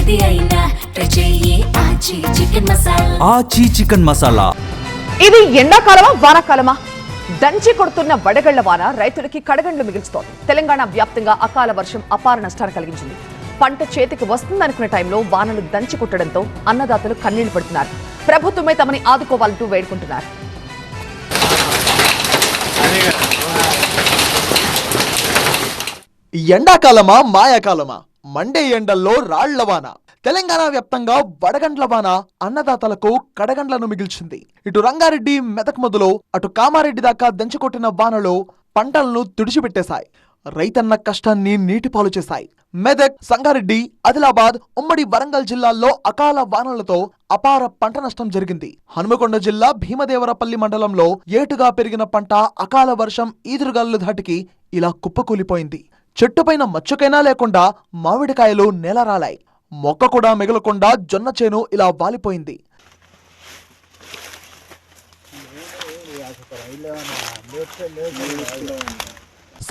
ఏది అయినా ట్రై చెయ్యి ఆచి చికెన్ మసాలా. ఆచి చికెన్ మసాలా. ఇది ఎండాకాలమా వానాకాలమా? దంచి కొడుతున్న వడగళ్ల వాన రైతులకి కడగండ్లు మిగిల్చుతోంది. తెలంగాణ వ్యాప్తంగా అకాల వర్షం అపార నష్టాన్ని కలిగించింది. పంట చేతికి వస్తుందనుకునే టైంలో వానలు దంచి కొట్టడంతో అన్నదాతలు కన్నీళ్లు పడుతున్నారు. ప్రభుత్వమే తమని ఆదుకోవాలంటూ వేడుకుంటున్నారు. ఎండాకాలమా మాయాకాలమా? మండే ఎండల్లో రాళ్ల వాన. తెలంగాణ వ్యాప్తంగా వడగండ్ల వాన అన్నదాతలకు కడగండ్లను మిగిల్చింది. ఇటు రంగారెడ్డి, మెదక్ మొదలు అటు కామారెడ్డి దాకా దంచికొట్టిన వానలు పంటలను తుడిచిపెట్టేశాయి. రైతన్న కష్టాన్ని నీటిపాలు చేశాయి. మెదక్, సంగారెడ్డి, ఆదిలాబాద్, ఉమ్మడి వరంగల్ జిల్లాల్లో అకాల వానలతో అపార పంట నష్టం జరిగింది. హనుమకొండ జిల్లా భీమదేవరపల్లి మండలంలో ఏటుగా పెరిగిన పంట అకాల వర్షం ఈదురుగాలు ధాటికి ఇలా కుప్పకూలిపోయింది. చెట్టుపైన మచ్చుకైనా లేకుండా మామిడికాయలు నేలరాలాయి. మొక్క కూడా మిగలకుండా జొన్న చేను ఇలా వాలిపోయింది.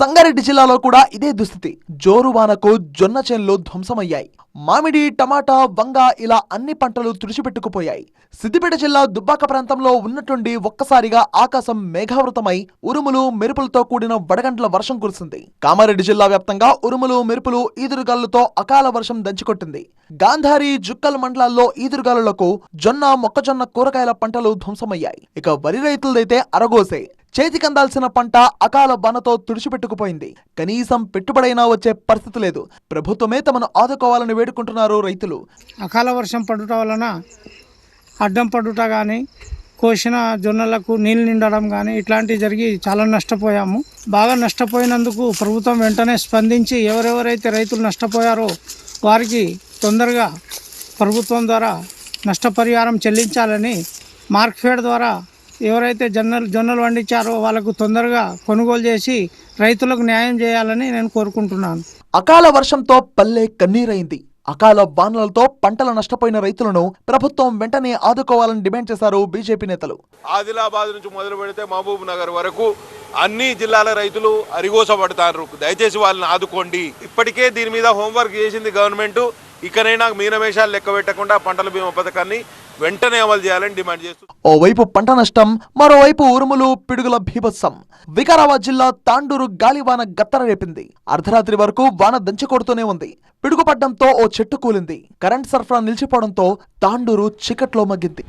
సంగారెడ్డి జిల్లాలో కూడా ఇదే దుస్థితి. జోరు వానకు జొన్న చేన్లు ధ్వంసమయ్యాయి. మామిడి, టమాటా, వంగ ఇలా అన్ని పంటలు తుడిచిపెట్టుకుపోయాయి. సిద్దిపేట జిల్లా దుబ్బాక ప్రాంతంలో ఉన్నట్టుండి ఒక్కసారిగా ఆకాశం మేఘావృతమై ఉరుములు మెరుపులతో కూడిన వడగండ్ల వర్షం కురిసింది. కామారెడ్డి జిల్లా వ్యాప్తంగా ఉరుములు మెరుపులు ఈదురుగాలులతో అకాల వర్షం దంచికొట్టింది. గాంధారి, జుక్కల్ మండలాల్లో ఈదురుగాలులకు జొన్న, మొక్కజొన్న, కూరగాయల పంటలు ధ్వంసమయ్యాయి. ఇక వరి రైతులదైతే అరగోసే. చేతికందాల్సిన పంట అకాల వానతో తుడిచిపెట్టుకుపోయింది. కనీసం పెట్టుబడైనా వచ్చే పరిస్థితి లేదు. ప్రభుత్వమే తమను ఆదుకోవాలని వేడుకుంటున్నారు రైతులు. అకాల వర్షం పడుట వలన అడ్డం పడుట కానీ, కోసిన జొన్నలకు నీళ్ళు నిండడం కానీ ఇట్లాంటివి జరిగి చాలా నష్టపోయాము. బాగా నష్టపోయినందుకు ప్రభుత్వం వెంటనే స్పందించి ఎవరెవరైతే రైతులు నష్టపోయారో వారికి తొందరగా ప్రభుత్వం ద్వారా నష్టపరిహారం చెల్లించాలని, మార్క్ఫెడ్ ద్వారా ఎవరైతే జొన్నలు పండించారో వాళ్ళకు తొందరగా కొనుగోలు చేసి రైతులకు న్యాయం చేయాలని నేను కోరుకుంటున్నాను. అకాల వర్షంతో పల్లె కన్నీరైంది. అకాల వానలతో పంటలు నష్టపోయిన రైతులను ప్రభుత్వం వెంటనే ఆదుకోవాలని డిమాండ్ చేశారు బీజేపీ నేతలు. ఆదిలాబాద్ నుంచి మొదలు పెడితే మహబూబ్ నగర్ వరకు అన్ని జిల్లాల రైతులు అరిగోసపడతారు. దయచేసి వాళ్ళని ఆదుకోండి. ఇప్పటికే దీని మీద హోంవర్క్ చేసింది గవర్నమెంట్. ఇకనైనా మీనమేషాలు లెక్క పెట్టకుండా పంటల బీమా పథకాన్ని వెంటనే అమలు చేయాలని డిమాండ్ చేస్తూ ఓవైపు పంట నష్టం, మరోవైపు ఉరుములు, పిడుగుల భీభత్సం. వికారాబాద్ జిల్లా తాండూరు గాలివాన గత్తర రేపింది. అర్ధరాత్రి వరకు వాన దంచికొడుతూనే ఉంది. పిడుగు పడ్డంతో ఓ చెట్టు కూలింది. కరెంట్ సరఫరా నిలిచిపోవడంతో తాండూరు చీకట్లో మగ్గింది.